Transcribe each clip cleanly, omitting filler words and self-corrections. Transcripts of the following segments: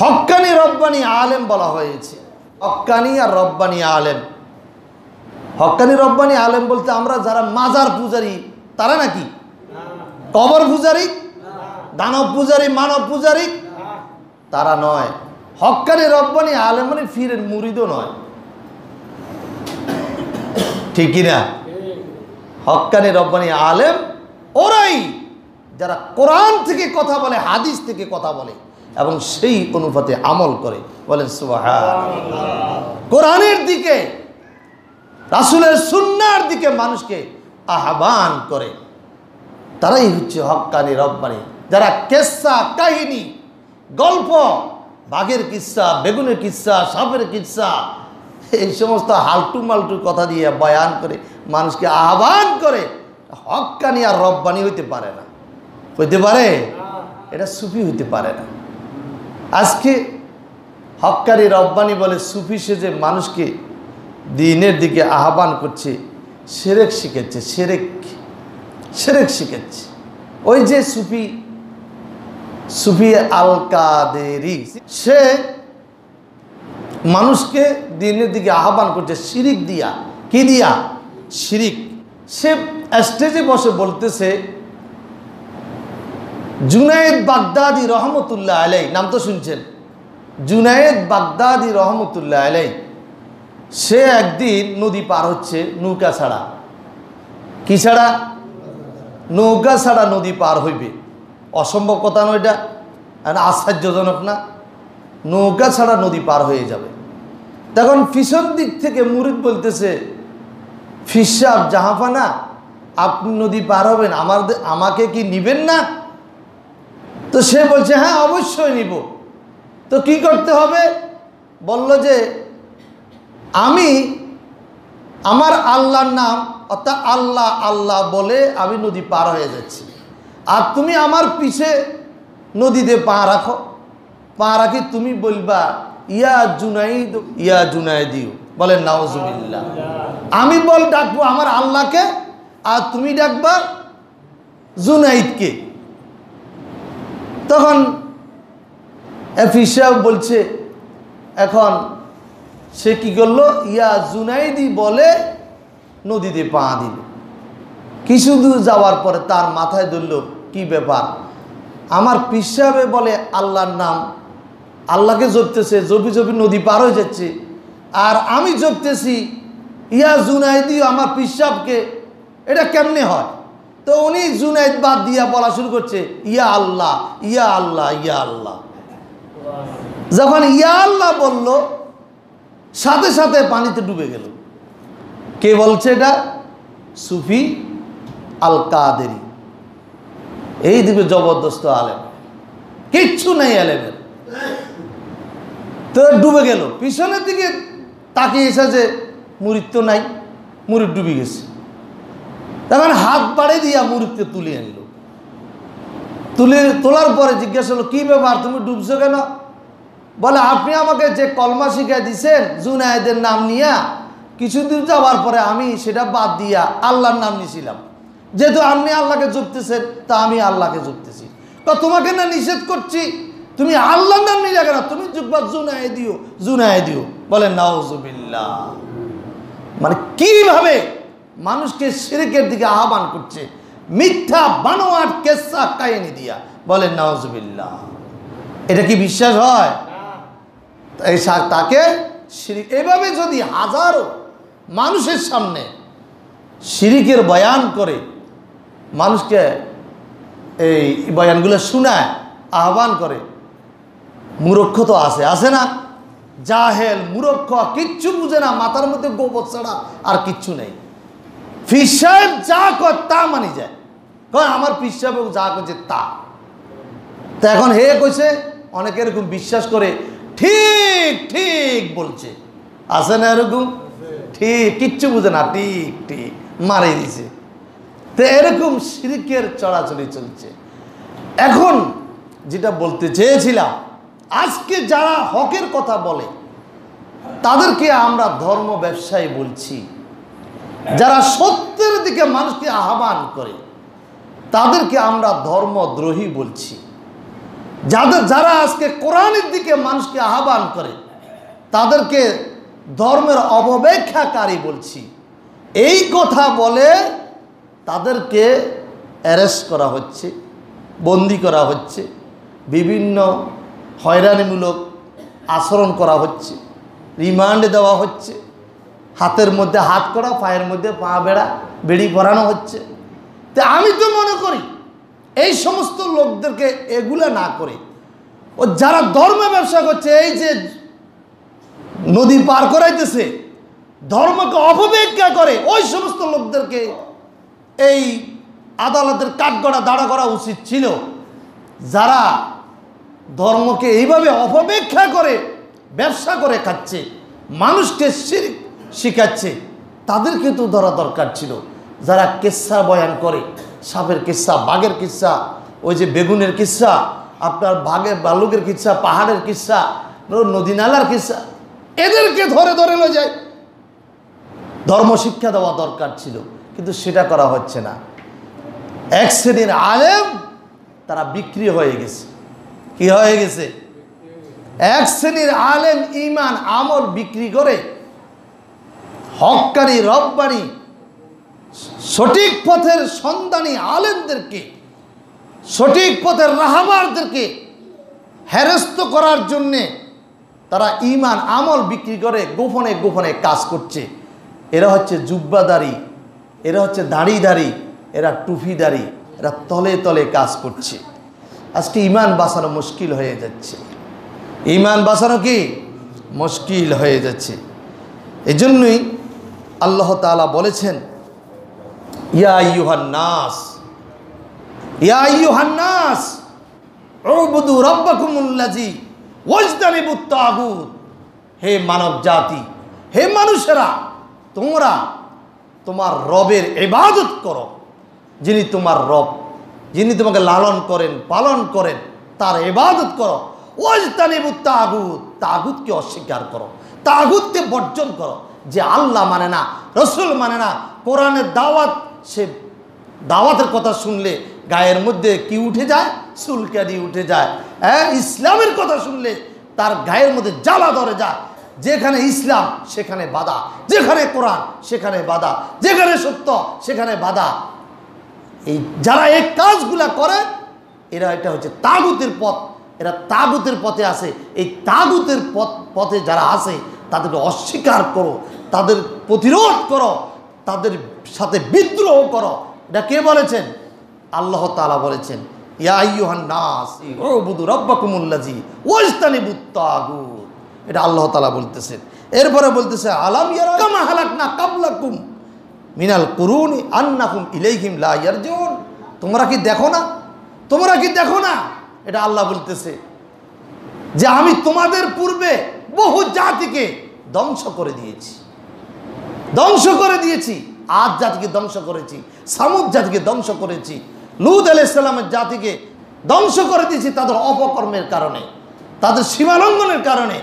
হক্কানি রব্বানি আলেম বলা হয়েছে। হক্কানি আর রব্বানি আলেম। হক্কানি রব্বানি আলেম বলতে আমরা যারা মাজার পূজারী তারা নাকি? কবর পূজারী, দানব পূজারী, মানব পূজারী তারা নয়। হক্কানি রব্বানি আলেম মানে ফিরের মুরিদও নয়, ঠিক কিনা? হক্কানি রব্বানি আলেম ওরাই যারা কোরআন থেকে কথা বলে, হাদিস থেকে কথা বলে এবং সেই অনুপাতে আমল করে। বলেন সুবহানাল্লাহ। কোরআনের দিকে, রাসূলের সুন্নাহর দিকে মানুষকে আহ্বান করে, তারাই হচ্ছে হক্কানি রব্বানি। যারা কিসসা, কাহিনী, গল্প, বাঘের কিসসা, বেগুনের কিসসা, সাপের কিসসা, এই সমস্ত হালটু মালটু কথা দিয়ে বয়ান করে মানুষকে আহ্বান করে, হক্কানি আর রব্বানি হইতে পারে না। হইতে পারে? এটা সুফি হইতে পারে না। আজকে হক্কানি রব্বানি বলে সুফি সেজে মানুষকে দ্বীনের দিকে আহ্বান করছে, শিরক শিখাচ্ছে, শিরক শিখাচ্ছে। ওই যে সুফি আল কাদেরি, সে মানুষকে দ্বীনের দিকে আহ্বান করছে শিরিক দিয়া। কি দিয়া? শিরিক। সে স্টেজে বসে বলতেছে, জুনায়েদ বাগদাদি রহমতুল্লাহ আলাই, নাম তো শুনছেন, জুনায়েদ বাগদাদি রহমতুল্লাহ আলাই, সে একদিন নদী পার হচ্ছে নৌকা ছাড়া। কি ছাড়া? নৌকা ছাড়া নদী পার হইবে। অসম্ভব কথা নয় এটা, আশ্চর্যজনক না? নৌকা ছাড়া নদী পার হয়ে যাবে। তখন পিছন দিক থেকে মুরিদ বলতেছে, ফির সাহেব জাহাপানা, আপনি নদী পার হবেন, আমাকে কি নিবেন না? তো সে বলছে, হ্যাঁ অবশ্যই নিব। তো কি করতে হবে? বলল যে আমি আমার আল্লাহর নাম অর্থাৎ আল্লাহ আল্লাহ বলে আমি নদী পার হয়ে যাচ্ছি, আর তুমি আমার পিছে নদীতে পা রাখো। পা রাখি তুমি বলবা ইয়া জুনাইদ ইয়া জুনাইদিউ। বলেন নাউজুবিল্লাহ। আমি ডাকবো আমার আল্লাহকে, আর তুমি ডাকবা জুনাইদকে। তখন ফির বলছে, এখন সে কি করলো? ইয়া জুনাইদি বলে নদীতে পা দিল। কিছু দূর যাওয়ার পরে তার মাথায় ধরল, কি ব্যাপার, আমার পীর সাহেব বলে আল্লাহর নাম, আল্লাহকে জপতেছে, জপি জপি নদী পার হয়ে যাচ্ছে, আর আমি জপতেছি ইয়া জুনাইদি আমার পীর সাহেবকে, এটা কেমনে হয়? তো উনি জুনাইদ বাদ দিয়া বলা শুরু করছে, ইয়া আল্লাহ ইয়া আল্লাহ ইয়া আল্লাহ। যখন ইয়া আল্লাহ বলল, সাথে সাথে পানিতে ডুবে গেল। কে বলছে এটা? সুফি আল কাদেরি। এই দিকে জবরদস্ত আলেম, কিচ্ছু নেই আলেমের। তো ডুবে গেল। পিছনের দিকে তাকিয়ে এসে যে মুরিদ তো নাই, মুরিদ ডুবে গেছে। তখন হাত বাড়ে দিয়া মুরিদকে তুলে আনলো। তোলার পরে জিজ্ঞাসা হলো, কি ব্যাপার, তুমি ডুবছো কেন? বলে, আপনি আমাকে যে কলমা শিখাই দিছেন জুনায়েদের নাম নিয়া, কিছুদিন যাওয়ার পরে আমি সেটা বাদ দিয়া আল্লাহর নাম নিয়েছিলাম। যেহেতু আপনি আল্লাহকে জপতেছেন, তা আমি আল্লাহকে জপতেছি। তো তোমাকে না নিষেধ করছি, তুমি আল্লাহর নাম নিয়ে যাবে না, তুমি জুকবা জুনায়েদিও জুনায়েদিও। বলেন নাউজুবিল্লাহ। মানে কিভাবে মানুষকে শিরকের দিকে আহ্বান করছে, মিথ্যা বানোয়াট কিসসা কাহিনী দিয়া। বলেন নাউজুবিল্লাহ। এটা কি বিশ্বাস হয়? তাকে শিরিক। এভাবে যদি হাজারো মানুষের সামনে শিরিকের বয়ান করে, মানুষকে এই বয়ানগুলো শোনায়, আহ্বান করে, মূর্খ তো আছে না? জাহেল মূর্খ, কিচ্ছু বুঝে না, মাথার মধ্যে গোবর ছাড়া আর কিচ্ছু নেই। পীর সাহেব যা কয় তা মানি যায়, কয় আমার পীর সাহেব যা করছে তা। তো এখন হে কইছে, অনেকে এরকম বিশ্বাস করে, ঠিক ঠিক বলছে, আছে না এরকম? ঠিক, কিচ্ছু বুঝে না, ঠিক ঠিক মারে দিছে। তো এরকম শিরকের চড়াচড়ি চলছে। এখন যেটা বলতে চেয়েছিলাম, আজকে যারা হকের কথা বলে তাদেরকে আমরা ধর্ম ব্যবসায়ী বলছি, যারা সত্যের দিকে মানুষকে আহ্বান করে তাদেরকে আমরা ধর্মদ্রোহী বলছি। যারা আজকে কোরআনের দিকে মানুষকে আহ্বান করে তাদেরকে ধর্মের অপব্যাখ্যাকারী বলছি। এই কথা বলে তাদেরকে অ্যারেস্ট করা হচ্ছে, বন্দি করা হচ্ছে, বিভিন্ন হয়রানিমূলক আচরণ করা হচ্ছে, রিমান্ডে দেওয়া হচ্ছে, হাতের মধ্যে হাত করা, পায়ের মধ্যে পা বেড়ি পরানো হচ্ছে। তো আমি তো মনে করি এই সমস্ত লোকদেরকে এগুলা না করে ও যারা ধর্মে ব্যবসা করছে, এই যে নদী পার করাইতেছে, ধর্মকে অপব্যাখ্যা করে, ওই সমস্ত লোকদেরকে এই আদালতের কাঠগড়া দাঁড়া করা উচিত ছিল। যারা ধর্মকে এইভাবে অপব্যাখ্যা করে ব্যবসা করে খাচ্ছে, মানুষকে শিরক শিখাচ্ছে, তাদেরকে তো ধরা দরকার ছিল। যারা কিস্সা বয়ান করে, সাপের কিস্সা, বাঘের কিস্সা, ওই যে বেগুনের কিস্সা, আপনার ভালুকের কিস্সা, পাহাড়ের কিস্সা, নদী নালার কিস্সা, এদেরকে ধরে ধরে লয়ে যায়। ধর্ম শিক্ষা দেওয়া দরকার ছিল, কিন্তু সেটা করা হচ্ছে না। এক শ্রেণীর আলেম তারা বিক্রি হয়ে গেছে। কি হয়ে গেছে? এক শ্রেণীর আলেম ঈমান আমল বিক্রি করে হক্কানি রব্বানি সঠিক পথের সন্ধানী আলেমদেরকে, সঠিক পথের রাহবারদেরকে হেরস্ত করার জন্যে তারা ঈমান আমল বিক্রি করে গোপনে গোপনে কাজ করছে। এরা হচ্ছে জুব্বাদারি, এরা হচ্ছে দাড়িদারি, এরা টুপিদারি, এরা তলে তলে কাজ করছে। আজকে ঈমান বাঁচানো মুশকিল হয়ে যাচ্ছে। ঈমান বাঁচানো কি মুশকিল হয়ে যাচ্ছে। এজন্যই আল্লাহ তাআলা বলেছেন, ইয়া আইয়ুহান নাস, ইয়া আইয়ুহান নাস উবুদু রাব্বাকুমুল্লাযী ওয়াজতানিবুত তাগুত। হে মানব জাতি, হে মানুষেরা, তোমরা তোমার রবের ইবাদত করো, যিনি তোমার রব, যিনি তোমাকে লালন করেন পালন করেন, তার ইবাদত করো। ওয়াজতানিবুত তাগুত, তাগুতকে অস্বীকার করো, তাগুতকে বর্জন করো। যে আল্লাহ মানে না, রসুল মানে না, কোরআনের দাওয়াত, সে দাওয়াতের কথা শুনলে গায়ের মধ্যে কি উঠে যায়? চুলকানি উঠে যায়। হ্যাঁ, ইসলামের কথা শুনলে তার গায়ের মধ্যে জ্বালা ধরে যায়। যেখানে ইসলাম সেখানে বাধা, যেখানে কোরআন সেখানে বাধা, যেখানে সত্য সেখানে বাধা। এই যারা এই কাজগুলা করে, এরা এটা হচ্ছে তাগুতের পথ, এরা তাগুতের পথে আছে। এই তাগুতের পথে যারা আছে তাদেরকে অস্বীকার করো, তাদের প্রতিরোধ করো, তাদের সাথে বিদ্রোহ করো। এটা কে বলেছেন? আল্লাহ তাআলা বলেছেন, ইয়া আইয়ুহান নাস উবুদু রাব্বাকুমুল্লাযী ওয়াজতানিবুত তাগুত। এটা আল্লাহ তাআলা বলতেছেন। এরপরে বলতেছে, আলাম ইয়ারা কামা হালাকনা কাবলাকুম মিনাল কুরুনি আন্নাকুম ইলাইহিম লা ইয়ারজিউন। তোমরা কি দেখো না, তোমরা কি দেখো না? এটা আল্লাহ বলতেছে যে আমি তোমাদের পূর্বে বহু জাতিকে ধ্বংস করে দিয়েছি, ধ্বংস করে দিয়েছি। আদ জাতিকে ধ্বংস করেছি, সামুদ জাতিকে ধ্বংস করেছি, লূত আলাইহিস সালামের জাতিকে ধ্বংস করে দিয়েছি। তাদের অপকর্মের কারণে, তাদের সীমালঙ্ঘনের কারণে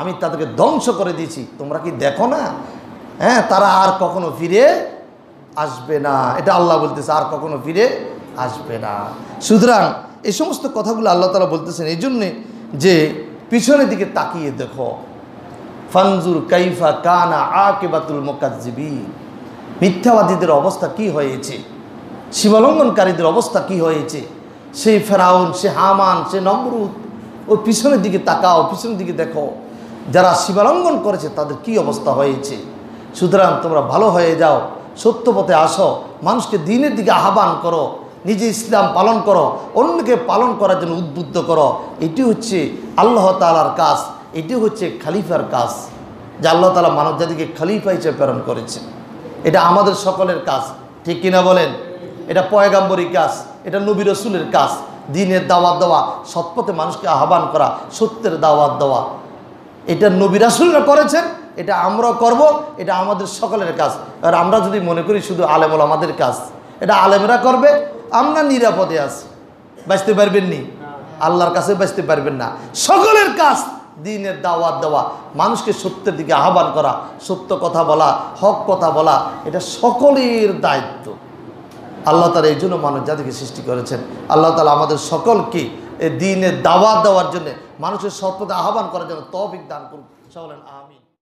আমি তাদেরকে ধ্বংস করে দিয়েছি। তোমরা কি দেখো না? হ্যাঁ, তারা আর কখনো ফিরে আসবে না। এটা আল্লাহ বলতেছে, আর কখনো ফিরে আসবে না। সুতরাং এই সমস্ত কথাগুলো আল্লাহ তাআলা বলতেছেন এই জন্যে যে পিছনের দিকে তাকিয়ে দেখো, ফানজুর কাইফা কানা আকিবাতুল মুকাজ্জিবিন। মিথ্যাবাদীদের অবস্থা কি হয়েছে, সীমালঙ্ঘনকারীদের অবস্থা কি হয়েছে। সেই ফেরাউন, সে হামান, সে নমরুদ, ওই পিছনের দিকে তাকাও, পিছনের দিকে দেখো, যারা সীমালঙ্ঘন করেছে তাদের কি অবস্থা হয়েছে। সুতরাং তোমরা ভালো হয়ে যাও, সত্য পথে আসো, মানুষকে দ্বীনের দিকে আহ্বান করো, নিজে ইসলাম পালন করো, অন্যকে পালন করার জন্য উদ্বুদ্ধ করো। এটি হচ্ছে আল্লাহ তাআলার কাজ, এটি হচ্ছে খলিফার কাজ, যে আল্লাহ তাআলা মানব জাতিকে খলিফা হিসেবে প্রেরণ করেছেন। এটা আমাদের সকলের কাজ, ঠিক কিনা বলেন? এটা পয়গাম্বরী কাজ, এটা নবী রসুলের কাজ। দ্বীনের দাওয়াত দেওয়া, সৎপথে মানুষকে আহ্বান করা, সত্যের দাওয়াত দেওয়া, এটা নবী রাসূলরা করেছেন, এটা আমরাও করব। এটা আমাদের সকলের কাজ। আর আমরা যদি মনে করি শুধু আলেম ওলামাদের কাজ, এটা আলেমরা করবে, আমরা নিরাপদে আছি, বাঁচতে পারবেন নি, আল্লাহর কাছে বাঁচতে পারবেন না। সকলের কাজ দ্বীনের দাওয়াত দেওয়া, মানুষকে সত্যের দিকে আহ্বান করা, সত্য কথা বলা, হক কথা বলা, এটা সকলের দায়িত্ব। আল্লাহ তাআলা এই জন্য মানব জাতিকে সৃষ্টি করেছেন। আল্লাহ তাআলা আমাদের সকলকে এই দ্বীনের দাওয়াত দেওয়ার জন্য, মানুষের সৎপথে আহ্বান করার জন্য তৌফিক দান করুন। সকলে আমিন।